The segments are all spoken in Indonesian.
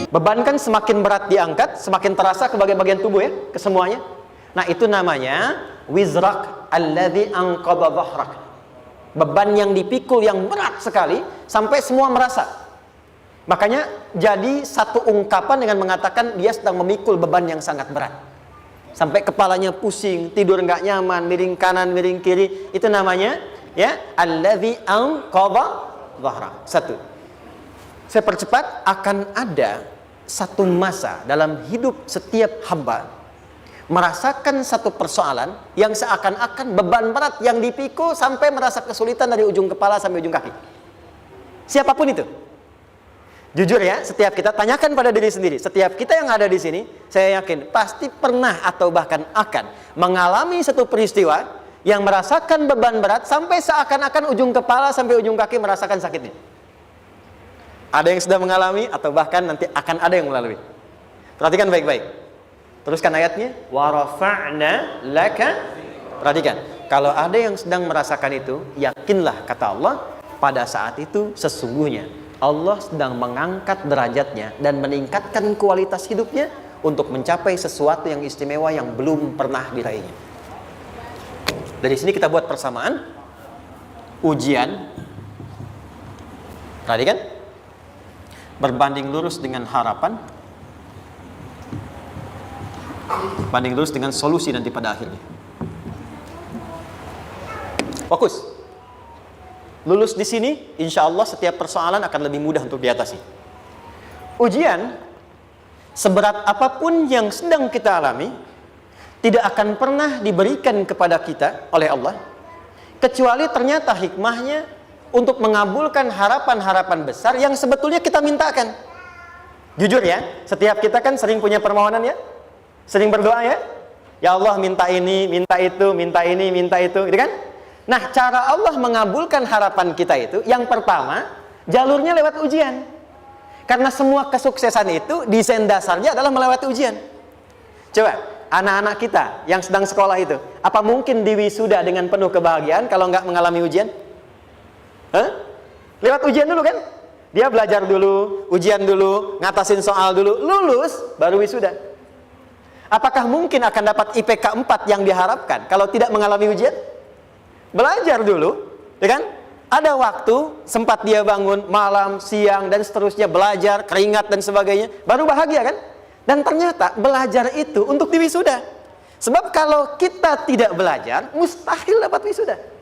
Beban kan semakin berat diangkat, semakin terasa ke bagian-bagian tubuh ya, ke semuanya. Nah, itu namanya wizrak alladzi anqadha dhahrak. Beban yang dipikul yang berat sekali sampai semua merasa. Makanya jadi satu ungkapan dengan mengatakan dia sedang memikul beban yang sangat berat. Sampai kepalanya pusing, tidur nggak nyaman, miring kanan, miring kiri. Itu namanya ya alladzi anqadha dhahrak. Satu. Saya percepat, akan ada satu masa dalam hidup setiap hamba merasakan satu persoalan yang seakan-akan beban berat yang dipikul sampai merasa kesulitan dari ujung kepala sampai ujung kaki. Siapapun itu. Jujur ya, setiap kita tanyakan pada diri sendiri. Setiap kita yang ada di sini, saya yakin pasti pernah atau bahkan akan mengalami satu peristiwa yang merasakan beban berat sampai seakan-akan ujung kepala sampai ujung kaki merasakan sakitnya. Ada yang sudah mengalami atau bahkan nanti akan ada yang melalui. Perhatikan baik-baik. Teruskan ayatnya. Wa rafa'na laka. Perhatikan. Kalau ada yang sedang merasakan itu, yakinlah kata Allah, pada saat itu sesungguhnya Allah sedang mengangkat derajatnya dan meningkatkan kualitas hidupnya untuk mencapai sesuatu yang istimewa yang belum pernah diraihnya. Dari sini kita buat persamaan. Ujian. Perhatikan. Berbanding lurus dengan harapan, banding lurus dengan solusi nanti pada akhirnya. Fokus. Lulus di sini, insya Allah setiap persoalan akan lebih mudah untuk diatasi. Ujian, seberat apapun yang sedang kita alami, tidak akan pernah diberikan kepada kita oleh Allah, kecuali ternyata hikmahnya untuk mengabulkan harapan-harapan besar yang sebetulnya kita mintakan. Jujur ya, setiap kita kan sering punya permohonan ya, sering berdoa ya, ya Allah minta ini, minta itu, minta ini, minta itu, gitu kan? Nah, cara Allah mengabulkan harapan kita itu, yang pertama, jalurnya lewat ujian. Karena semua kesuksesan itu, desain dasarnya adalah melewati ujian. Coba, anak-anak kita yang sedang sekolah itu, apa mungkin diwisuda dengan penuh kebahagiaan kalau nggak mengalami ujian? Lewat ujian dulu kan? Dia belajar dulu, ujian dulu, ngatasin soal dulu, lulus, baru wisuda. Apakah mungkin akan dapat IPK 4 yang diharapkan kalau tidak mengalami ujian? Belajar dulu, ya kan? Ada waktu, sempat dia bangun malam, siang, dan seterusnya belajar, keringat dan sebagainya, baru bahagia kan? Dan ternyata belajar itu untuk diwisuda. Sebab kalau kita tidak belajar, mustahil dapat wisuda.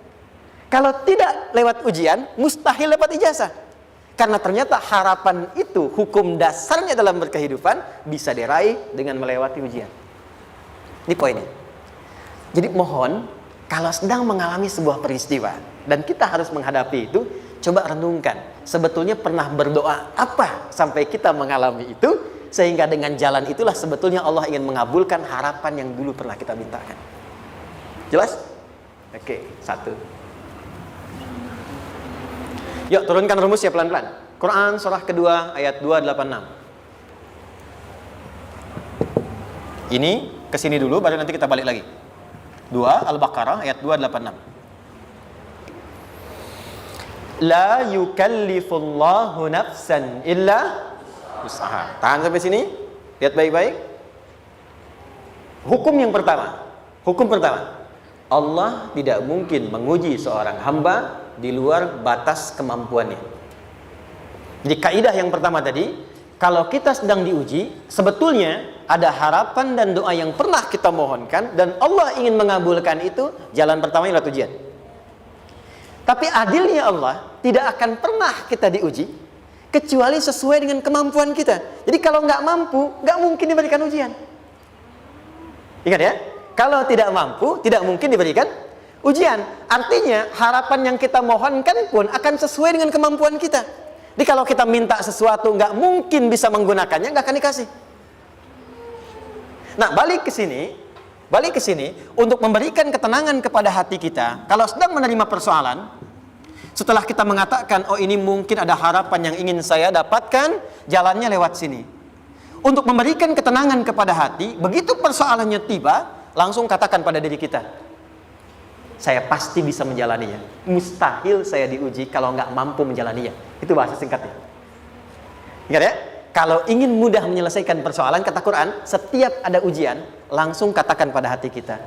Kalau tidak lewat ujian, mustahil dapat ijazah. Karena ternyata harapan itu, hukum dasarnya dalam berkehidupan, bisa diraih dengan melewati ujian. Ini poinnya. Jadi mohon, kalau sedang mengalami sebuah peristiwa, dan kita harus menghadapi itu, coba renungkan. Sebetulnya pernah berdoa apa sampai kita mengalami itu, sehingga dengan jalan itulah sebetulnya Allah ingin mengabulkan harapan yang dulu pernah kita mintakan. Jelas? Oke, satu. Yuk turunkan rumus ya pelan-pelan. Quran surah kedua ayat 286. Ini kesini dulu baru nanti kita balik lagi. 2 Al-Baqarah ayat 286. La yukallifullahu nafsan illa usaha. Tahan sampai sini. Lihat baik-baik. Hukum yang pertama. Hukum pertama. Allah tidak mungkin menguji seorang hamba di luar batas kemampuannya. Jadi kaidah yang pertama tadi, kalau kita sedang diuji, sebetulnya ada harapan dan doa yang pernah kita mohonkan dan Allah ingin mengabulkan itu, jalan pertamanya lewat ujian. Tapi adilnya Allah, tidak akan pernah kita diuji kecuali sesuai dengan kemampuan kita. Jadi kalau nggak mampu, nggak mungkin diberikan ujian. Ingat ya, kalau tidak mampu, tidak mungkin diberikan ujian. Artinya harapan yang kita mohonkan pun akan sesuai dengan kemampuan kita. Jadi kalau kita minta sesuatu nggak mungkin bisa menggunakannya, nggak akan dikasih. Nah, balik ke sini untuk memberikan ketenangan kepada hati kita. Kalau sedang menerima persoalan, setelah kita mengatakan, oh ini mungkin ada harapan yang ingin saya dapatkan, jalannya lewat sini. Untuk memberikan ketenangan kepada hati, begitu persoalannya tiba, langsung katakan pada diri kita, saya pasti bisa menjalaninya. Mustahil saya diuji kalau nggak mampu menjalaninya. Itu bahasa singkatnya. Ingat ya? Kalau ingin mudah menyelesaikan persoalan, kata Quran, setiap ada ujian, langsung katakan pada hati kita,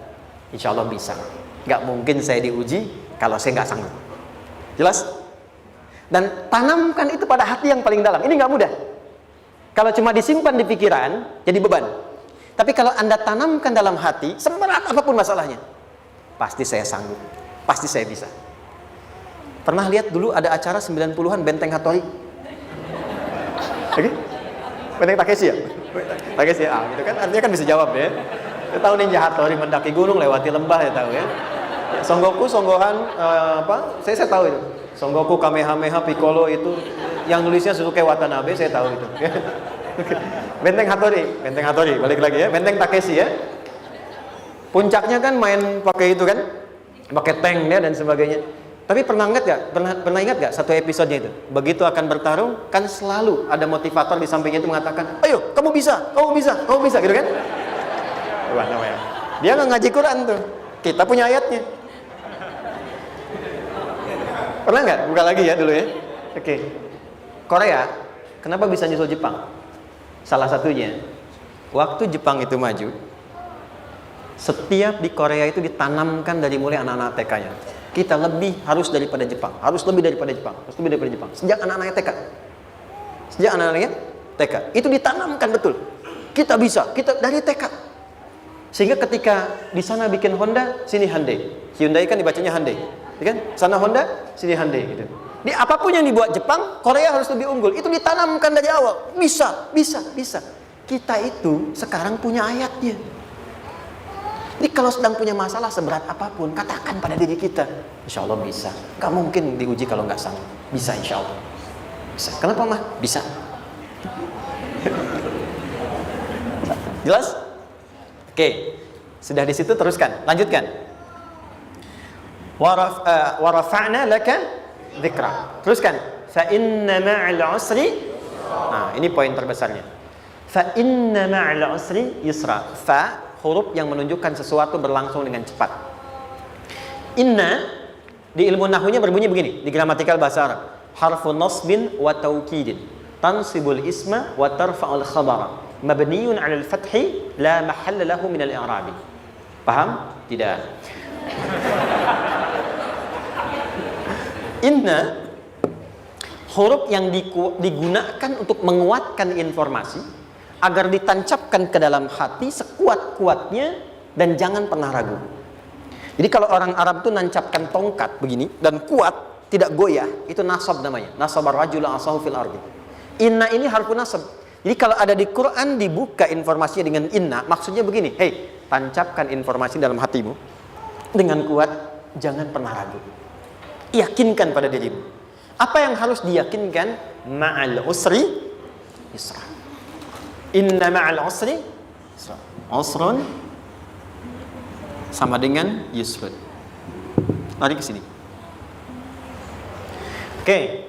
insya Allah bisa. Gak mungkin saya diuji kalau saya gak sanggup. Jelas? Dan tanamkan itu pada hati yang paling dalam. Ini gak mudah. Kalau cuma disimpan di pikiran, jadi beban. Tapi kalau Anda tanamkan dalam hati, seberat apapun masalahnya, pasti saya sanggup, pasti saya bisa. Pernah lihat dulu ada acara 90-an Benteng Hattori? Oke? Benteng Takeshi ya? Takeshi ya? Gitu kan? Artinya kan bisa jawab ya. Kita tahu Ninja Hattori mendaki gunung, lewati lembah, ya tahu ya. Son Goku, Son Gohan, apa? Saya tahu itu. Son Goku, Kamehameha, Piccolo itu yang nulisnya Suzuki Watanabe, saya tahu itu. Benteng Hattori, balik lagi ya. Benteng Takeshi ya. Puncaknya kan main pakai itu kan, pakai tank ya dan sebagainya. Tapi pernah ingat gak satu episodenya itu? Begitu akan bertarung, kan selalu ada motivator di sampingnya itu mengatakan, ayo kamu bisa, gitu kan? Wah, namanya. Dia nggak ngaji Quran tuh. Kita punya ayatnya. Pernah nggak? Buka lagi ya dulu ya. Oke. Korea, kenapa bisa nyusul Jepang? Salah satunya, waktu Jepang itu maju, setiap di Korea itu ditanamkan dari mulai anak-anak TK-nya. Kita harus lebih daripada Jepang. Sejak anak-anaknya TK. Itu ditanamkan betul. Kita bisa, kita dari TK. Sehingga ketika di sana bikin Honda, sini Hyundai. Hyundai kan dibacanya Hyundai. Kan? Sana Honda, sini Hyundai gitu. Di apapun yang dibuat Jepang, Korea harus lebih unggul. Itu ditanamkan dari awal. Bisa. Kita itu sekarang punya ayatnya. Jadi kalau sedang punya masalah seberat apapun, katakan pada diri kita, insya Allah bisa. Gak mungkin diuji kalau nggak sanggup. Bisa insya Allah. Bisa. Kenapa mah? Bisa. Jelas? Oke. Sudah di situ teruskan. Lanjutkan. Warafa'na laka dzikra. Teruskan. Fa inna ma'al usri. Nah, ini poin terbesarnya. Fa inna ma'al usri yusra. Fa huruf yang menunjukkan sesuatu berlangsung dengan cepat. Inna di ilmu nahwunya berbunyi begini, di gramatikal bahasa Arab. Harfu nasbin wa taukidin, tansibul isma wa tarfa'ul khabara, mabniyun 'alal fathi la mahalla lahu min al-i'rabi. Paham? Tidak. Inna huruf yang digunakan untuk menguatkan informasi agar ditancapkan ke dalam hati sekuat-kuatnya dan jangan pernah ragu. Jadi kalau orang Arab itu nancapkan tongkat begini dan kuat, tidak goyah, itu nasab namanya. Nasabar rajul asahu fil ardi. Inna ini harfu nasab. Jadi kalau ada di Quran dibuka informasinya dengan inna, maksudnya begini, hei, tancapkan informasi dalam hatimu dengan kuat, jangan pernah ragu. Yakinkan pada dirimu. Apa yang harus diyakinkan? Ma'al usri yusra. Inna ma'al usri usrun sama dengan yusrun. Lari ke sini. Oke.